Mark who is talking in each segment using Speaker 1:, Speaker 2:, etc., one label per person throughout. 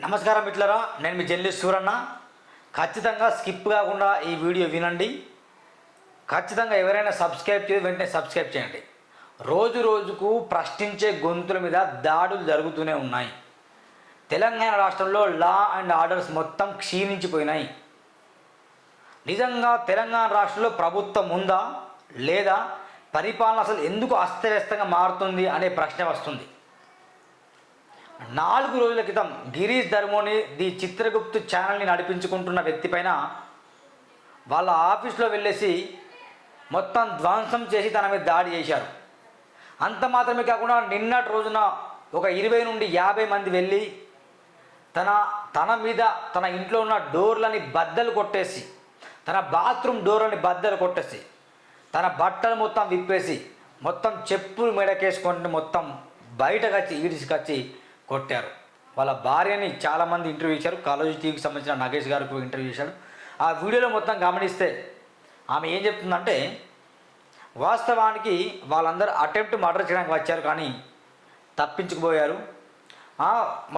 Speaker 1: నమస్కారం మిత్రులారా, నేను మీ జర్నలిస్ట్ సూరన్న. ఖచ్చితంగా స్కిప్ కాకుండా ఈ వీడియో వినండి. ఖచ్చితంగా ఎవరైనా సబ్స్క్రైబ్ చేసి వెంటనే సబ్స్క్రైబ్ చేయండి. రోజు రోజుకు ప్రశ్నించే గొంతుల మీద దాడులు జరుగుతూనే ఉన్నాయి. తెలంగాణ రాష్ట్రంలో లా అండ్ ఆర్డర్స్ మొత్తం క్షీణించిపోయినాయి. నిజంగా తెలంగాణ రాష్ట్రంలో ప్రభుత్వం ఉందా లేదా, పరిపాలన అసలు ఎందుకు అస్తవ్యస్తంగా మారుతుంది అనే ప్రశ్న వస్తుంది. 4 రోజుల క్రితం గిరీష్ ధర్మోని ది చిత్రగుప్తు ఛానల్ని నడిపించుకుంటున్న వ్యక్తి పైన వాళ్ళ ఆఫీస్లో వెళ్ళేసి మొత్తం ధ్వంసం చేసి తన మీద దాడి చేశారు. అంత మాత్రమే కాకుండా నిన్నటి రోజున ఒక 20 నుండి 50 మంది వెళ్ళి తన మీద తన ఇంట్లో ఉన్న డోర్లని బద్దలు కొట్టేసి, తన బాత్రూమ్ డోర్లని బద్దలు కొట్టేసి, తన బట్టలు మొత్తం విప్పేసి, మొత్తం చెప్పులు మెడకేసుకొని మొత్తం బయటకు వచ్చి ఈడ్చుకొచ్చి కొట్టారు. వాళ్ళ భార్యని చాలామంది ఇంటర్వ్యూ ఇచ్చారు. కాలేజీ టీవీకి సంబంధించిన నగేష్ గారికి ఇంటర్వ్యూ చేశాడు. ఆ వీడియోలో మొత్తం గమనిస్తే ఆమె ఏం చెప్తుందంటే, వాస్తవానికి వాళ్ళందరూ అటెంప్ట్ మర్డర్ చేయడానికి వచ్చారు కానీ తప్పించుకుపోయారు.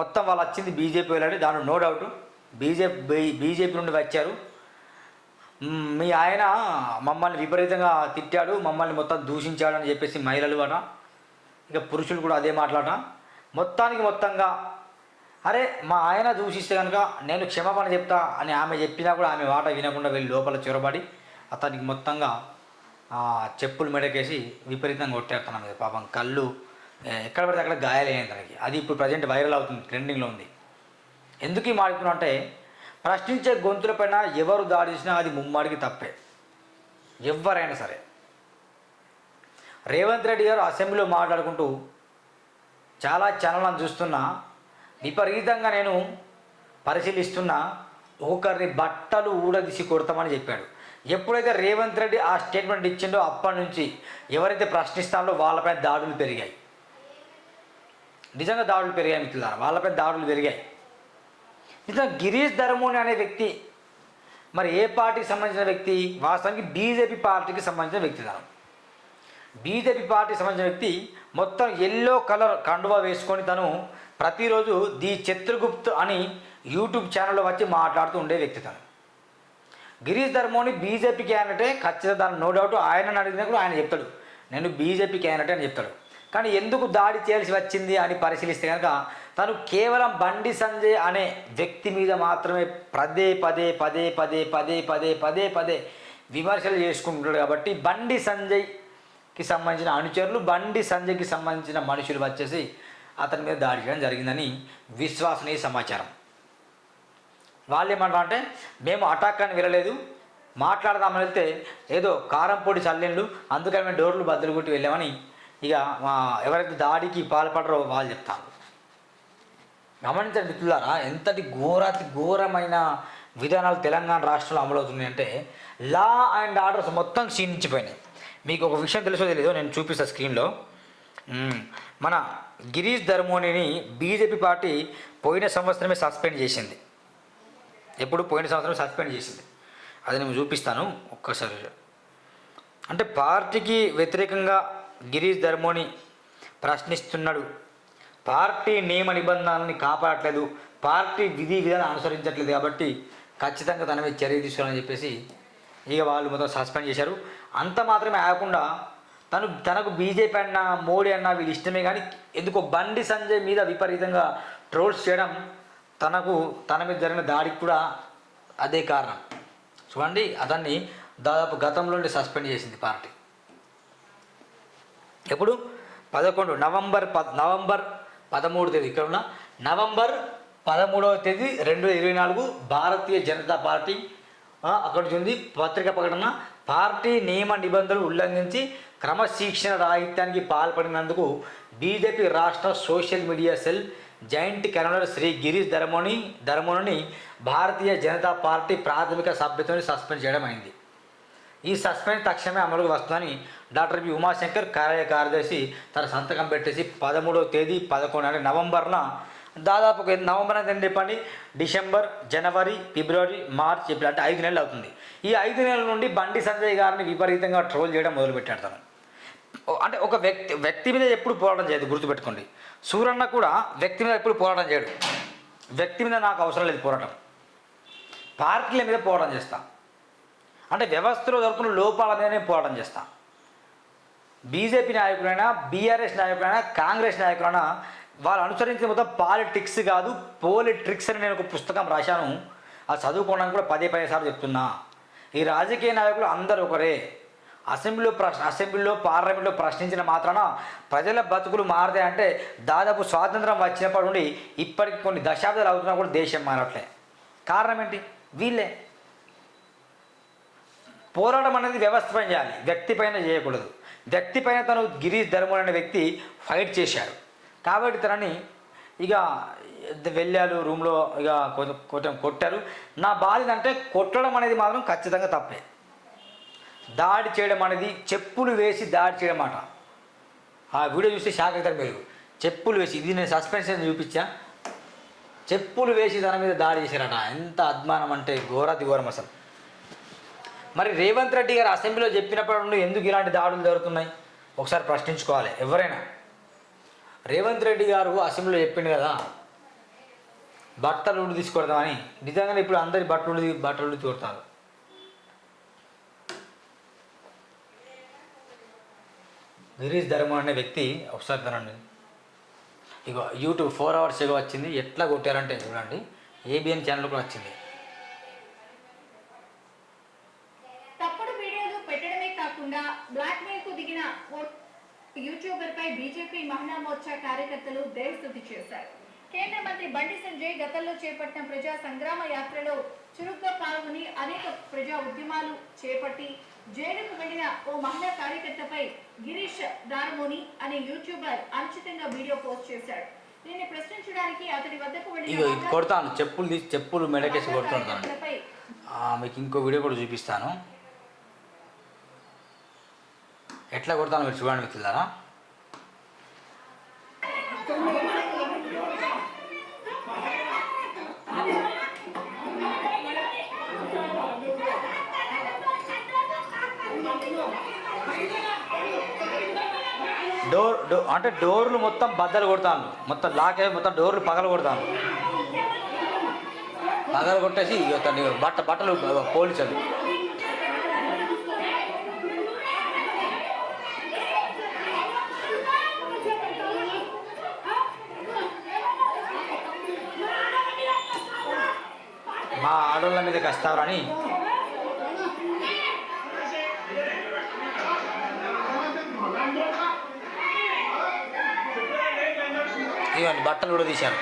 Speaker 1: మొత్తం వాళ్ళు వచ్చింది బీజేపీ వెళ్ళాడు, దాంట్లో నో డౌట్. బీజేపీ నుండి వచ్చారు. మీ ఆయన మమ్మల్ని విపరీతంగా తిట్టాడు, మమ్మల్ని మొత్తం దూషించాడు అని చెప్పేసి మహిళలు అట, ఇక పురుషులు కూడా అదే మాట్లాడట. మొత్తంగా అరే మా ఆయన దూషిస్తే కనుక నేను క్షమాపణ చెప్తా అని ఆమె చెప్పినా కూడా ఆమె మాట వినకుండా వెళ్ళి లోపల చొరబడి అతనికి మొత్తంగా చెప్పులు మెడకేసి విపరీతంగా కొట్టారు తన మీద. పాపం కళ్ళు ఎక్కడ పడితే అక్కడ గాయాలయ్యాయి తనకి. అది ఇప్పుడు ప్రజెంట్ వైరల్ అవుతుంది, ట్రెండింగ్లో ఉంది. ఎందుకు ఈ మాట్లాడుతున్నా అంటే, ప్రశ్నించే గొంతులపైన ఎవరు దాడి చేసినా అది ముమ్మాడికి తప్పే, ఎవరైనా సరే. రేవంత్ రెడ్డి గారు అసెంబ్లీలో మాట్లాడుకుంటూ చాలా ఛానళ్ళను చూస్తున్నా, విపరీతంగా నేను పరిశీలిస్తున్నా, ఒకరిని బట్టలు ఊడదీసి కొడతామని చెప్పాడు. ఎప్పుడైతే రేవంత్ రెడ్డి ఆ స్టేట్మెంట్ ఇచ్చిండో అప్పటి నుంచి ఎవరైతే ప్రశ్నిస్తారో వాళ్ళపైన దాడులు పెరిగాయి. నిజంగా దాడులు పెరిగాయి మిత్రులారా, వాళ్ళపైన దాడులు పెరిగాయి. నిజంగా గిరీష్ ధర్మోని అనే వ్యక్తి మరి ఏ పార్టీకి సంబంధించిన వ్యక్తి? వాస్తవానికి బీజేపీ పార్టీకి సంబంధించిన వ్యక్తి. బీజేపీ పార్టీకి సంబంధించిన వ్యక్తి మొత్తం ఎల్లో కలర్ కండువా వేసుకొని తను ప్రతిరోజు ది చిత్రగుప్త్ అని యూట్యూబ్ ఛానల్లో వచ్చి మాట్లాడుతూ ఉండే వ్యక్తి తను. గిరీష్ ధర్మోని బీజేపీ క్యాండిడేటే, ఖచ్చితంగా దాని నో డౌట్. ఆయనను అడిగినప్పుడు ఆయన చెప్తాడు నేను బీజేపీ క్యాండిడేట్ అని చెప్తాడు. కానీ ఎందుకు దాడి చేయాల్సి వచ్చింది అని పరిశీలిస్తే కనుక తను కేవలం బండి సంజయ్ అనే వ్యక్తి మీద మాత్రమే పదే విమర్శలు చేసుకుంటున్నాడు. కాబట్టి బండి సంజయ్కి సంబంధించిన అనుచరులు, బండి సంజయ్కి సంబంధించిన మనుషులు వచ్చేసి అతని మీద దాడి చేయడం జరిగిందని విశ్వసనీయ సమాచారం. వాళ్ళు ఏమంటారు అంటే, మేము అటాక్ అని వెళ్ళలేదు, మాట్లాడదామని వెళ్తే ఏదో కారం పొడి చల్లిండ్లు, అందుకని మేము డోర్లు బద్దలు కొట్టి వెళ్ళామని ఇక ఎవరైతే దాడికి పాల్పడరో వాళ్ళు చెప్తారు. గమనించండి మిత్రులారా, ఎంతటి ఘోరమైన విధానాలు తెలంగాణ రాష్ట్రంలో అమలవుతున్నాయంటే, లా అండ్ ఆర్డర్స్ మొత్తం క్షీణించిపోయినాయి. మీకు ఒక విషయం తెలుసో తెలీదో నేను చూపిస్తాను స్క్రీన్లో. మన గిరీష్ ధర్మోనిని బీజేపీ పార్టీ పోయిన సంవత్సరమే సస్పెండ్ చేసింది. పోయిన సంవత్సరం సస్పెండ్ చేసింది. అది నేను చూపిస్తాను ఒక్కసారి. అంటే పార్టీకి వ్యతిరేకంగా గిరీష్ ధర్మోని ప్రశ్నిస్తున్నాడు, పార్టీ నియమ నిబంధనల్ని కాపాడట్లేదు, పార్టీ విధి విధానం అనుసరించట్లేదు, కాబట్టి ఖచ్చితంగా తన మీద చర్య తీసుకోవాలని చెప్పేసి ఇక వాళ్ళు మొత్తం సస్పెండ్ చేశారు. అంత మాత్రమే ఆగకుండా తనకు బీజేపీ అన్నా మోడీ అన్నా వీళ్ళు ఇష్టమే, కానీ ఎందుకో బండి సంజయ్ మీద విపరీతంగా ట్రోల్స్ చేయడం, తన మీద జరిగిన దాడికి కూడా అదే కారణం. చూడండి, అతన్ని దాదాపు గతంలోనే సస్పెండ్ చేసింది పార్టీ. ఎప్పుడు? నవంబర్ 13వ తేదీ. ఇక్కడ ఉన్న నవంబర్ 13వ తేదీ 2024 భారతీయ జనతా పార్టీ అక్కడ ఉంది పత్రిక ప్రకటన. పార్టీ నియమ నిబంధనలు ఉల్లంఘించి క్రమశిక్షణ రాహిత్యానికి పాల్పడినందుకు బీజేపీ రాష్ట్ర social media cell joint convener Shri Girish Dharmoni Bharatiya Janata Party ప్రాథమిక సభ్యత్వాన్ని సస్పెండ్ చేయడం అయింది. ఈ సస్పెండ్ తక్షణమే అమలుకు వస్తుందని డాక్టర్ బి ఉమాశంకర్ కార్యదర్శి తన సంతకం పెట్టేసి 13వ తేదీ 11 అంటే నవంబర్న, దాదాపు నవంబర్ అంటే చెప్పండి, డిసెంబర్, జనవరి, ఫిబ్రవరి, మార్చ్, ఏప్రిల్ అంటే 5 నెలలు అవుతుంది. ఈ 5 నెలల నుండి బండి సంజయ్ గారిని విపరీతంగా ట్రోల్ చేయడం మొదలుపెట్టాడు తను. అంటే ఒక వ్యక్తి మీద ఎప్పుడు పోరాటం చేయదు, గుర్తుపెట్టుకోండి. సూరన్న కూడా వ్యక్తి మీద ఎప్పుడు పోరాటం చేయడు. వ్యక్తి మీద నాకు అవసరం లేదు పోరాటం, పార్టీల మీద పోరాటం చేస్తా. అంటే వ్యవస్థలో జరుగుతున్న లోపాల మీద నేను పోరాటం చేస్తా. బీజేపీ నాయకులైనా, బీఆర్ఎస్ నాయకులైనా, కాంగ్రెస్ నాయకులైనా వాళ్ళు అనుసరించిన మొత్తం పాలిటిక్స్ కాదు పోలిట్రిక్స్ అని నేను ఒక పుస్తకం రాశాను. అది చదువుకోవడానికి కూడా పదే సార్లు చెప్తున్నా. ఈ రాజకీయ నాయకులు అందరూ ఒకరే. అసెంబ్లీలో పార్లమెంట్లో ప్రశ్నించిన మాత్రాన ప్రజల బతుకులు మారతాయంటే దాదాపు స్వాతంత్రం వచ్చినప్పటి నుండి ఇప్పటికి కొన్ని దశాబ్దాలు అవుతున్నా కూడా దేశం మారట్లే. కారణం ఏంటి? వీళ్ళే. పోరాటం అనేది వ్యవస్థ పైన చేయాలి, వ్యక్తి పైన చేయకూడదు. వ్యక్తి పైన తను గిరీష్ ధర్మన్ అనే వ్యక్తి ఫైట్ చేశాడు కాబట్టి తనని ఇక వెళ్ళారు రూమ్లో, ఇక కొంచెం కొట్టారు. నా బాధ ఏంటంటే కొట్టడం అనేది మాత్రం ఖచ్చితంగా తప్పే. దాడి చేయడం అనేది చెప్పులు వేసి దాడి చేయడం మాట. ఆ వీడియో చూస్తే షాక్ అవుతారు మీరు. చెప్పులు వేసి, ఇది నేను సస్పెన్షన్ చూపించా, చెప్పులు వేసి తన మీద దాడి చేశారట. ఎంత అద్మానం అంటే ఘోరాతి ఘోరం అసలు. మరి రేవంత్ రెడ్డి గారు అసెంబ్లీలో చెప్పినప్పటి నుండి ఎందుకు ఇలాంటి దాడులు జరుగుతున్నాయి ఒకసారి ప్రశ్నించుకోవాలి ఎవరైనా. రేవంత్ రెడ్డి గారు అసెంబ్లీలో చెప్పిండు కదా బట్టలు తీసుకొడతామని. నిజంగానే ఇప్పుడు అందరి బట్టలు కొడతారు. గిరీష్ ధర్మన్ అనే వ్యక్తి ఒకసారి తనండి ఇక యూట్యూబ్ 4 hours ఏగో వచ్చింది. ఎట్లా కొట్టారంటే చూడండి, ఏబిఎన్ ఛానల్ కూడా వచ్చింది.
Speaker 2: తప్పుడు వీడియోలు పెట్టడమే కాకుండా బ్లాక్మెయిల్ కు దిగిన యూట్యూబర్ పై బీజేపీ మహిళా మోర్చా కార్యకర్తలు దేవస్తుతి చేశారు. కేంద్ర మంత్రి బండి సంజయ్ గతంలో చేపట్టిన ప్రజా సంగ్రామ యాత్రలో చురుగ్గా పాల్గొని అనేక ప్రజా ఉద్యమాలు చేపట్టి జైలుకు వెళ్లిన ఓ మహిళా కార్యకర్తపై గిరీష్ దారమోని అనే యూట్యూబర్ అనుచితంగా వీడియో పోస్ట్ చేశాడు. దీన్ని ప్రశ్నించడానికి అతడి వద్దకు వెళ్లిన
Speaker 1: కొడతాను, చెప్పులు మెడకేసి కొడుతుంటాను. మీకు ఇంకో వీడియో కూడా చూపిస్తాను, ఎట్లా కొడతాను మీరు చూడండి మిత్రులారా. అంటే డోర్లు మొత్తం బద్దలు కొడతాను, మొత్తం లాక్ అయ్యి మొత్తం డోర్లు పగలు కొడతాను. పగలు కొట్టేసి బట్టలు పోలీసులు మా ఆడోళ్ళ మీద కష్టారని ఇవన్నీ బట్టలు కూడా తీశాను.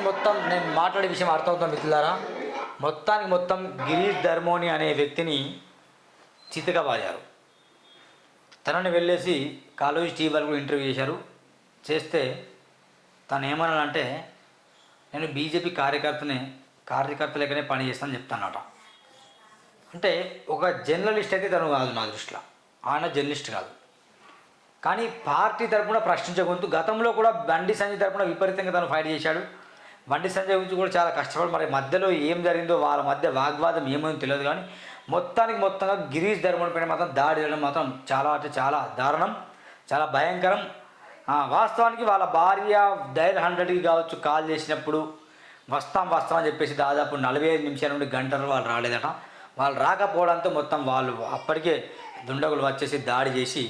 Speaker 1: మొత్తం నేను మాట్లాడే విషయం అర్థమవుతాం మిత్రులారా. మొత్తం గిరీష్ ధర్మోని అనే వ్యక్తిని చితగా బాదారు. తనని వెళ్ళేసి కాలేజ్ టీవీ వాళ్ళు కూడా ఇంటర్వ్యూ చేస్తే తను ఏమన్నానంటే నేను బీజేపీ కార్యకర్త లెక్కనే పని చేస్తానని చెప్తానట. అంటే ఒక జర్నలిస్ట్ అయితే తను కాదు నా దృష్టిలో, ఆయన జర్నలిస్ట్ కాదు. కానీ పార్టీ తరఫున ప్రశ్నించే గొంతు. గతంలో కూడా బండి సంజయ్ తరఫున విపరీతంగా తను ఫైట్ చేశాడు. బండి సంజయ్ గురించి కూడా చాలా కష్టపడి, మరి మధ్యలో ఏం జరిగిందో వాళ్ళ మధ్య వాగ్వాదం ఏమైందో తెలియదు. కానీ మొత్తంగా గిరీష్ ధర్మన్ పైన మాత్రం దాడి చేయడం మాత్రం చాలా అంటే చాలా దారుణం, చాలా భయంకరం. వాస్తవానికి వాళ్ళ భార్య డైల్ 100కి కావచ్చు కాల్ చేసినప్పుడు వస్తాం అని చెప్పేసి దాదాపు 45 నిమిషాల నుండి గంటలు వాళ్ళు రాలేదట. వాళ్ళు రాకపోవడంతో మొత్తం వాళ్ళు అప్పటికే దుండగులు వచ్చేసి దాడి చేసి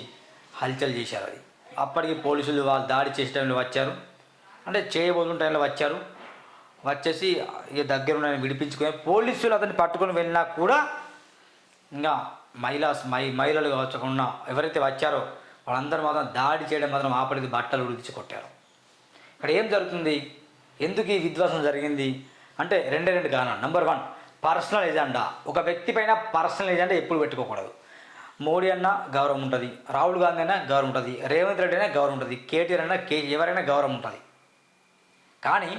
Speaker 1: హల్చల్ చేశారు. అది అప్పటికి పోలీసులు వాళ్ళు దాడి చేసే టైంలో వచ్చారు, అంటే చేయబోతున్న టైంలో వచ్చేసి ఇక దగ్గర విడిపించుకొని పోలీసులు అతన్ని పట్టుకొని వెళ్ళినా కూడా ఇంకా మహిళలు కావచ్చకుండా ఎవరైతే వచ్చారో వాళ్ళందరూ మాత్రం దాడి చేయడం మాత్రం ఆపడికి బట్టలు ఉడిచి కొట్టారు. ఇక్కడ ఏం జరుగుతుంది, ఎందుకు ఈ విధ్వంసం జరిగింది అంటే రెండు కారణాలు. Number 1 personal agenda. ఒక వ్యక్తి పైన పర్సనల్ ఎజెండా ఎప్పుడు పెట్టుకోకూడదు. మోడీ అన్న గౌరవం ఉంటుంది, రాహుల్ గాంధీ అయినా గౌరవం ఉంటుంది, రేవంత్ రెడ్డి అయినా గౌరవం ఉంటుంది, కేటీఆర్ అయినా ఎవరైనా గౌరవం ఉంటుంది. కానీ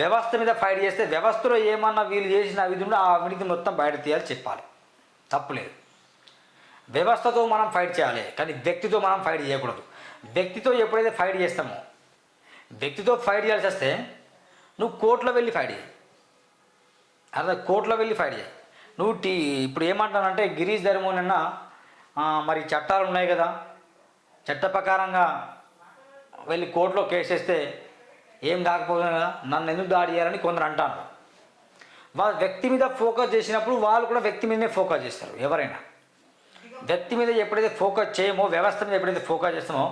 Speaker 1: వ్యవస్థ మీద ఫైట్ చేస్తే వ్యవస్థలో ఏమన్నా వీళ్ళు చేసిన అవిధి ఉంటే ఆ అవినీతి మొత్తం బయట తీయాలి, చెప్పాలి, తప్పులేదు. వ్యవస్థతో మనం ఫైట్ చేయాలి, కానీ వ్యక్తితో మనం ఫైట్ చేయకూడదు. వ్యక్తితో ఎప్పుడైతే ఫైట్ చేస్తామో, వ్యక్తితో ఫైట్ చేయాల్సి వస్తే నువ్వు కోర్టులో వెళ్ళి ఫైట్ చేయి, అదే కోర్టులో వెళ్ళి ఫైట్ చేయి. నువ్వు ఇప్పుడు ఏమంటానంటే గిరీష్ ధర్మోని అన్న మరి చట్టాలు ఉన్నాయి కదా, చట్ట ప్రకారంగా వెళ్ళి కోర్టులో కేసు వేస్తే ఏం కాకపోతుంది కదా, నన్ను ఎందుకు దాడి చేయాలని కొందరు అంటారు. వాళ్ళు వ్యక్తి మీద ఫోకస్ చేసినప్పుడు వాళ్ళు కూడా వ్యక్తి మీదనే ఫోకస్ చేస్తారు. ఎవరైనా వ్యక్తి మీద ఎప్పుడైతే ఫోకస్ చేయమో, వ్యవస్థ మీద ఎప్పుడైతే ఫోకస్ చేస్తామో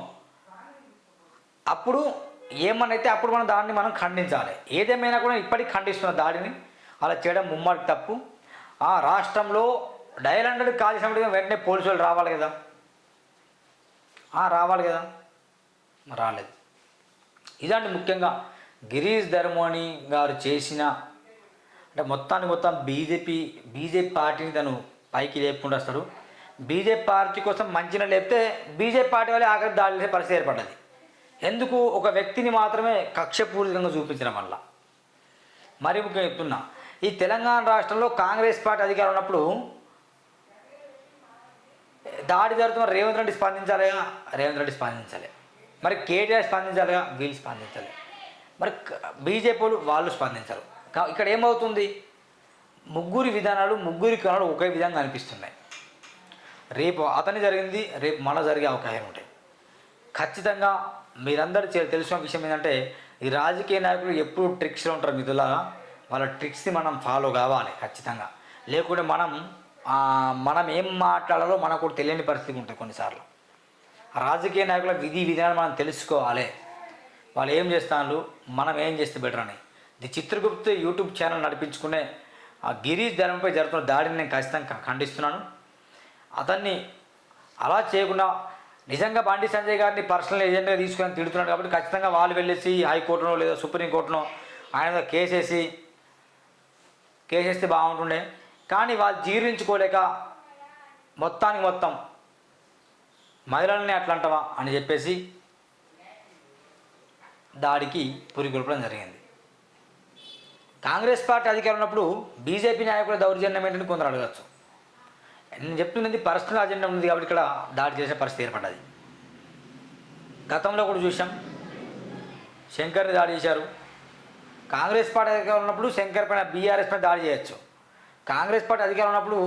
Speaker 1: అప్పుడు ఏమనైతే అప్పుడు మనం దాన్ని మనం ఖండించాలి. ఏదేమైనా కూడా ఇప్పటికి ఖండిస్తున్న దాడిని అలా చేయడం ముమ్మడికి తప్పు. ఆ రాష్ట్రంలో డయల్ 100 కాల్ చేసినప్పుడు వెంటనే పోలీసు వాళ్ళు రావాలి కదా, రావాలి కదా, రాలేదు. ఇదండి ముఖ్యంగా గిరీష్ ధర్మోని గారు చేసిన, అంటే మొత్తం బీజేపీ పార్టీని తను పైకి లేపుకుంటూ వస్తాడు. బీజేపీ పార్టీ కోసం మంచిగా లేపితే బీజేపీ పార్టీ వాళ్ళే ఆఖరి దాడి చేసే పరిస్థితి ఏర్పడ్డది. ఎందుకు? ఒక వ్యక్తిని మాత్రమే కక్షపూరితంగా చూపించడం వల్ల. మరి ముఖ్యంగా చెప్తున్నా, ఈ తెలంగాణ రాష్ట్రంలో కాంగ్రెస్ పార్టీ అధికారం ఉన్నప్పుడు దాడి జరుగుతున్న రేవంత్ రెడ్డి స్పందించాలిగా, రేవంత్ రెడ్డి స్పందించాలి. మరి కేటీఆర్ స్పందించాలిగా, వీళ్ళు స్పందించాలి. మరి బీజేపీ వాళ్ళు స్పందించారు. ఇక్కడ ఏమవుతుంది? ముగ్గురి విధానాలు, ముగ్గురి కళలు ఒకే విధంగా అనిపిస్తున్నాయి. రేపు అతని జరిగింది, రేపు మన జరిగే అవకాశాలు ఉంటాయి. ఖచ్చితంగా మీరందరూ తెలిసిన విషయం ఏంటంటే, ఈ రాజకీయ నాయకులు ఎప్పుడు ట్రిక్స్లో ఉంటారు మిత్రులారా. వాళ్ళ ట్రిక్స్ని మనం ఫాలో కావాలి ఖచ్చితంగా. లేకుంటే మనం ఏం మాట్లాడాలో మనకు కూడా తెలియని పరిస్థితి ఉంటుంది కొన్నిసార్లు. రాజకీయ నాయకుల విధి విధానం మనం తెలుసుకోవాలి. వాళ్ళు ఏం చేస్తాను, మనం ఏం చేస్తే బెటర్ అని. ది చిత్రగుప్త యూట్యూబ్ ఛానల్ నడిపించుకునే ఆ గిరీష్ ధర్మంపై జరుగుతున్న దాడిని నేను ఖచ్చితంగా ఖండిస్తున్నాను. అతన్ని అలా చేయకుండా నిజంగా బండి సంజయ్ గారిని పర్సనల్ ఏజెంట్గా తీసుకొని తిడుతున్నాడు కాబట్టి ఖచ్చితంగా వాళ్ళు వెళ్ళేసి హైకోర్టునో లేదా సుప్రీంకోర్టునో ఆయన కేసేస్తే బాగుంటుండే. కానీ వాళ్ళు జీర్ణించుకోలేక మొత్తం మహిళల్ని అట్లంటవా అని చెప్పేసి దాడికి పురిగొల్పడం జరిగింది. కాంగ్రెస్ పార్టీ అధికారం ఉన్నప్పుడు బీజేపీ నాయకుల దౌర్జన్యం ఏంటని కొందరు అడగచ్చు. నేను చెప్తున్నది పర్సనల్ అజెండా ఉంది కాబట్టి ఇక్కడ దాడి చేసే పరిస్థితి ఏర్పడ్డది. గతంలో కూడా చూసాం, శంకర్ని దాడి చేశారు. కాంగ్రెస్ పార్టీ అధికారం ఉన్నప్పుడు శంకర్ పైన బీఆర్ఎస్ పైన దాడి చేయొచ్చు. కాంగ్రెస్ పార్టీ అధికారం ఉన్నప్పుడు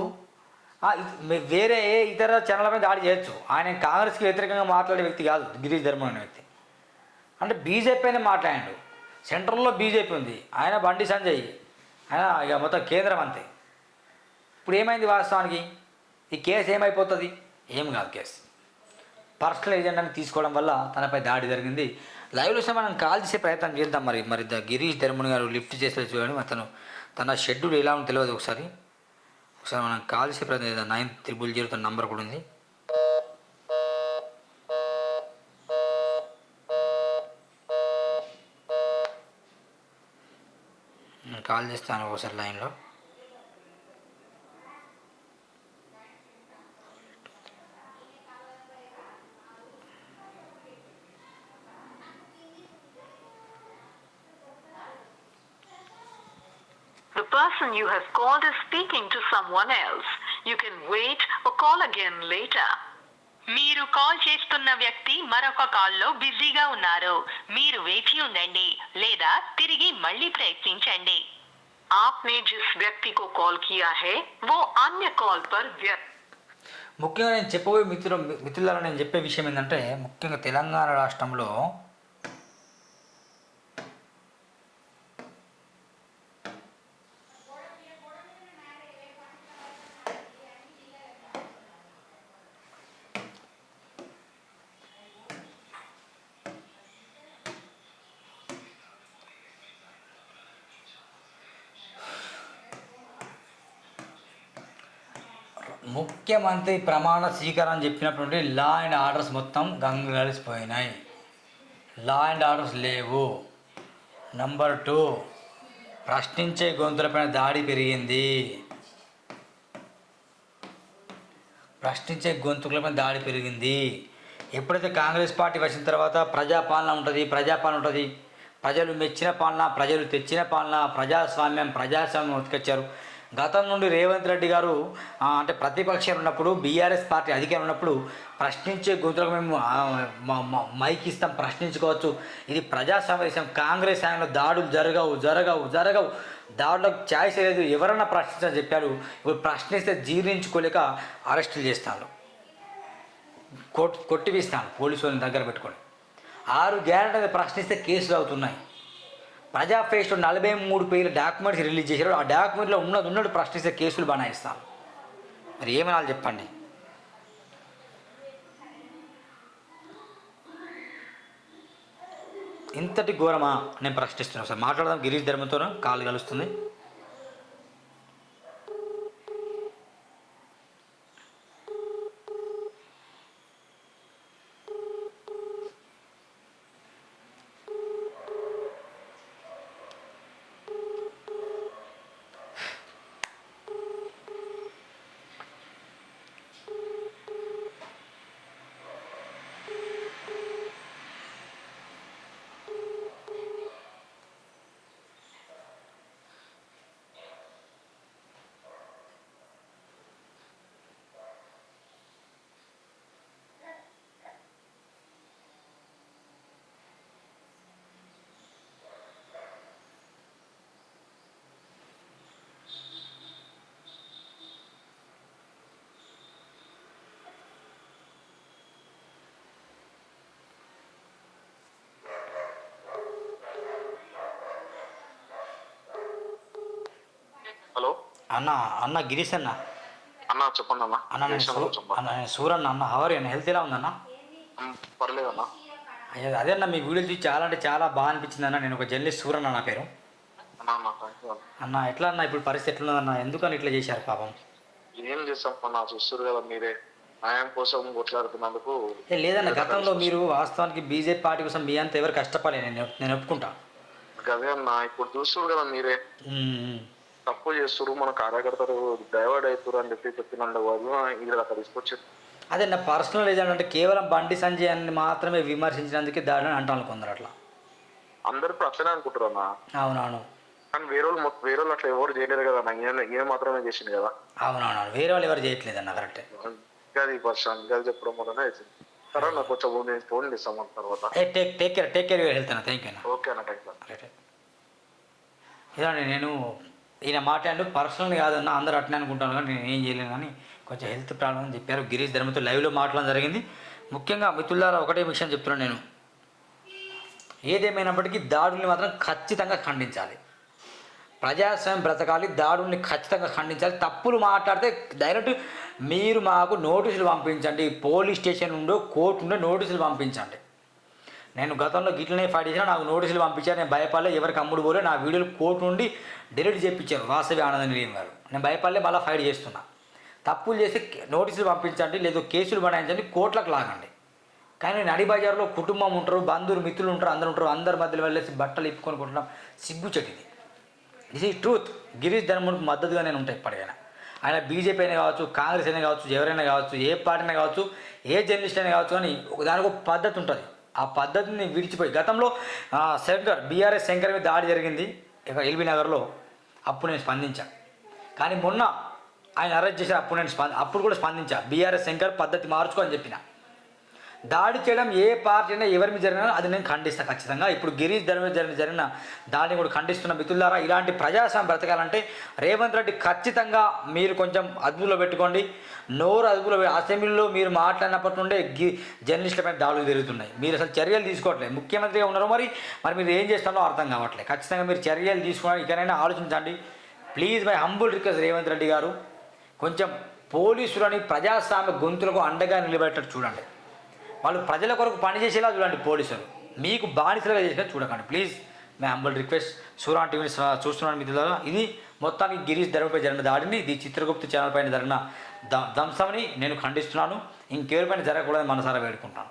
Speaker 1: వేరే ఇతర ఛానళ్ళపై దాడి చేయొచ్చు. ఆయన కాంగ్రెస్కి వ్యతిరేకంగా మాట్లాడే వ్యక్తి కాదు గిరీష్ ధర్మన్ అనే వ్యక్తి. అంటే బీజేపీ అయినా మాట్లాడాడు. సెంట్రల్లో బీజేపీ ఉంది, ఆయన బండి సంజయ్, ఆయన ఇక మొత్తం కేంద్రం అంతే. ఇప్పుడు ఏమైంది వాస్తవానికి? ఈ కేసు ఏమైపోతుంది? ఏం కాదు కేసు. పర్సనల్ ఏజెండాని తీసుకోవడం వల్ల తనపై దాడి జరిగింది. లైవ్లో మనం కాల్ చేసే ప్రయత్నం చేద్దాం. మరి గిరీష్ ధర్మన్ గారు లిఫ్ట్ చేస్తే చూడండి. తన షెడ్యూల్ ఎలా ఉందో తెలియదు. ఒకసారి మనం కాల్ చేసే ప్రయత్నం చేద్దాం. 9300 తన నంబర్ కూడా ఉంది. నేను కాల్ చేస్తాను ఒకసారి లైన్లో.
Speaker 3: The person you have called is speaking to someone else. You can wait or call again later. మీరు కాల్ చేస్తున్న వ్యక్తి మరొక కాల్లో బిజీగా ఉన్నారు. మీరు వేచి ఉండండి లేదా తిరిగి మళ్ళీ ప్రయత్నించండి. आपने जिस व्यक्ति को कॉल किया है वो अन्य कॉल पर
Speaker 1: ముఖ్యంగా నేను చెప్పబోయే మిత్రులారా నేను చెప్పే విషయం ఏంటంటే, ముఖ్యంగా తెలంగాణ రాష్ట్రంలో ముఖ్యమంత్రి ప్రమాణ స్వీకారం చెప్పినటువంటి లా అండ్ ఆర్డర్స్ మొత్తం గంగ కలిసిపోయినాయి. లా అండ్ ఆర్డర్స్ లేవు. నంబర్ 2, ప్రశ్నించే గొంతులపైన దాడి పెరిగింది. ఎప్పుడైతే కాంగ్రెస్ పార్టీ వచ్చిన తర్వాత ప్రజాపాలన ఉంటుంది, ప్రజలు మెచ్చిన పాలన, ప్రజలు తెచ్చిన పాలన, ప్రజాస్వామ్యం ఉతికొచ్చారు. గతం నుండి రేవంత్ రెడ్డి గారు అంటే ప్రతిపక్షం ఉన్నప్పుడు, బీఆర్ఎస్ పార్టీ అధికారం ఉన్నప్పుడు ప్రశ్నించే గొంతులకు మేము మైక్ ఇస్తాం, ప్రశ్నించుకోవచ్చు, ఇది ప్రజాస్వామ్యం, కాంగ్రెస్ ఆయనలో దాడులు జరగవు, దాడులకు ఛాయిస్ లేదు, ఎవరన్నా ప్రశ్నించని చెప్పారు. ఇప్పుడు ప్రశ్నిస్తే జీర్ణించుకోలేక అరెస్టులు చేస్తాను, కొట్టిపిస్తాను పోలీసు వాళ్ళని దగ్గర పెట్టుకొని. 6 గ్యారెంటీ ప్రశ్నిస్తే కేసులు అవుతున్నాయి. ప్రజా ఫేస్లో 43 పేజీల డాక్యుమెంట్స్ రిలీజ్ చేశారు. ఆ డాక్యుమెంట్లో ఉన్నట్టు ప్రశ్నిస్తే కేసులు బనాయిస్తాను. మరి ఏమనాలి చెప్పండి? ఇంతటి ఘోరమా? నేను ప్రశ్నిస్తున్నాను. సార్ మాట్లాడదాం. గిరీష్ ధర్మతో కాలు కలుస్తుంది.
Speaker 4: హలో
Speaker 1: అన్న గిరీష్ అన్న.
Speaker 4: చెప్పండి
Speaker 1: నేను సూరన్న అన్న. హవర్ హెల్త్ ఎలా ఉందన్న?
Speaker 4: పర్లేదు అన్న.
Speaker 1: అదే అన్న, మీ వీడియోలు చూసి చాలా అంటే చాలా బాగా అనిపించింది అన్న. నేను ఒక జర్నలిస్ట్ సూరన్న నా పేరు అన్న. ఎట్లా అన్న ఇప్పుడు పరిస్థితి ఎట్లున్నదన్న? ఎందుకని ఇట్లా చేశారు పాపం?
Speaker 4: ఏం చేస్తాం అన్న, చూస్తారు కదా మీరే, న్యాయం కోసం కొట్లాడుతున్నందుకు.
Speaker 1: లేదన్న, గతంలో మీరు వాస్తవానికి బీజేపీ పార్టీ కోసం మీ అంతా ఎవరు కష్టపడలే, నేను ఒప్పుకుంటా.
Speaker 4: అదే అన్న, ఇప్పుడు చూస్తారు కదా మీరే, తప్పు చేస్తారు, మన కార్యకర్తలు డైవర్ట్ అవుతారు అని చెప్పినందు వాళ్ళు ఇక్కడ అక్కడ తీసుకొచ్చారు.
Speaker 1: అదే నా పర్సనల్ ఏదంటే కేవలం బండి సంజయ్ అని మాత్రమే విమర్శించినందుకే దాడిని అంటాను కొందరు. అట్లా
Speaker 4: అందరు ఇప్పుడు అట్లనే అనుకుంటారు అన్న.
Speaker 1: అవునవును,
Speaker 4: కానీ వేరే వాళ్ళు అట్లా ఎవరు చేయలేరు కదా అన్న, ఈయన మాత్రమే చేసింది కదా.
Speaker 1: అవునవును, వేరే వాళ్ళు ఎవరు చేయట్లేదు అన్న. కరెక్టే.
Speaker 4: అది పర్సన్ ఇంకా చెప్పడం వల్లనే అవుతుంది. సరే అన్న, కొంచెం ఫోన్ చేస్తాం తర్వాత.
Speaker 1: టేక్ కేర్ యువర్ హెల్త్ అన్న. థ్యాంక్ యూ అన్న.
Speaker 4: ఓకే అన్న, థ్యాంక్ యూ.
Speaker 1: ఇదండి, నేను ఈయన మాట్లాడు పర్సనల్ కాదన్న, అందరూ అట్నే అనుకుంటాను, కానీ నేను ఏం చేయలేను, కానీ కొంచెం హెల్త్ ప్రాబ్లం అని చెప్పారు. గిరీష్ ధర్మతో లైవ్లో మాట్లాడడం జరిగింది. ముఖ్యంగా మిత్రులారా ఒకటే విషయం చెప్తున్నాను నేను, ఏదేమైనప్పటికీ దాడుల్ని మాత్రం ఖచ్చితంగా ఖండించాలి. ప్రజాస్వామ్యం బ్రతకాలి, దాడుల్ని ఖచ్చితంగా ఖండించాలి. తప్పులు మాట్లాడితే డైరెక్ట్ మీరు మాకు నోటీసులు పంపించండి, పోలీస్ స్టేషన్ నుండో కోర్టు నుండో నోటీసులు పంపించండి. నేను గతంలో గిట్లనే ఫైట్ చేసినా, నాకు నోటీసులు పంపించారు, నేను భయపడలే, ఎవరికి అమ్ముడు పోలే, నా వీడియోలు కోర్టు నుండి డిలీట్ చేయించారు వాసవి ఆనంద నిలయం గారు. నేను భయపడలే, మళ్ళీ ఫైట్ చేస్తున్నా. తప్పులు చేసి నోటీసులు పంపించండి, లేదు కేసులు బనాయించండి, కోర్టులకు లాగండి. కానీ నడి బజార్లో కుటుంబం ఉంటారు, బంధువులు మిత్రులు ఉంటారు, అందరి మధ్యలో వెళ్ళేసి బట్టలు ఇప్పుకొని కొట్టడం సిగ్గుచెట్టిది. This is truth. గిరీష్ ధర్మకు మద్దతుగా నేను ఉంటాను ఎప్పటికైనా. ఆయన బీజేపీ అయినా కావచ్చు, కాంగ్రెస్ అయినా కావచ్చు, ఎవరైనా కావచ్చు, ఏ పార్టీ అయినా కావచ్చు, ఏ జర్నలిస్ట్ అయినా కావచ్చు, కానీ దానికి ఒక పద్ధతి ఉంటుంది. ఆ పద్ధతిని విడిచిపోయి గతంలో బీఆర్ఎస్ శంకర్ మీద దాడి జరిగింది ఇక్కడ ఎల్బీ నగర్లో, అప్పుడు నేను స్పందించాను. కానీ మొన్న ఆయన అరెస్ట్ చేశారు, అప్పుడు కూడా స్పందించా. బీఆర్ఎస్ శంకర్ పద్ధతి మార్చుకోని చెప్పిన. దాడి చేయడం ఏ పార్టీ అయినా ఎవరి మీద జరిగినా అది నేను ఖండిస్తాను ఖచ్చితంగా. ఇప్పుడు గిరీష్ ధర్మ జరిగిన దాడిని కూడా ఖండిస్తున్న. మిత్రులారా, ఇలాంటి ప్రజాస్వామ్యం బ్రతకాలంటే రేవంత్ రెడ్డి ఖచ్చితంగా మీరు కొంచెం అదుపులో పెట్టుకోండి. నోరు అదుపులో, అసెంబ్లీలో మీరు మాట్లాడినప్పటి నుండే జర్నలిస్టులపై దాడులు జరుగుతున్నాయి. మీరు అసలు చర్యలు తీసుకోవట్లేదు. ముఖ్యమంత్రిగా ఉన్నారు, మరి మీరు ఏం చేస్తారో అర్థం కావట్లేదు. ఖచ్చితంగా మీరు చర్యలు తీసుకోవడానికి ఇకనైనా ఆలోచించండి. Please my humble request Revanth Reddy గారు, కొంచెం పోలీసులని ప్రజాస్వామ్య గొంతులకు అండగా నిలబెట్టట్టు చూడండి. వాళ్ళు ప్రజల కొరకు పనిచేసేలా చూడండి. పోలీసులు మీకు బానిసలుగా చేసినా చూడకండి. Please my humble request. Suran టీవీని చూస్తున్నాను మిత్రులారా. ఇది మొత్తానికి గిరీష్ ధర్మపై జరిగిన దాడిని, ఇది చిత్రగుప్త ఛానల్ పైన జరిగిన ధ్వంసంని నేను ఖండిస్తున్నాను. ఇంకెవరిపైన జరగకూడదని మనసారా వేడుకుంటాను.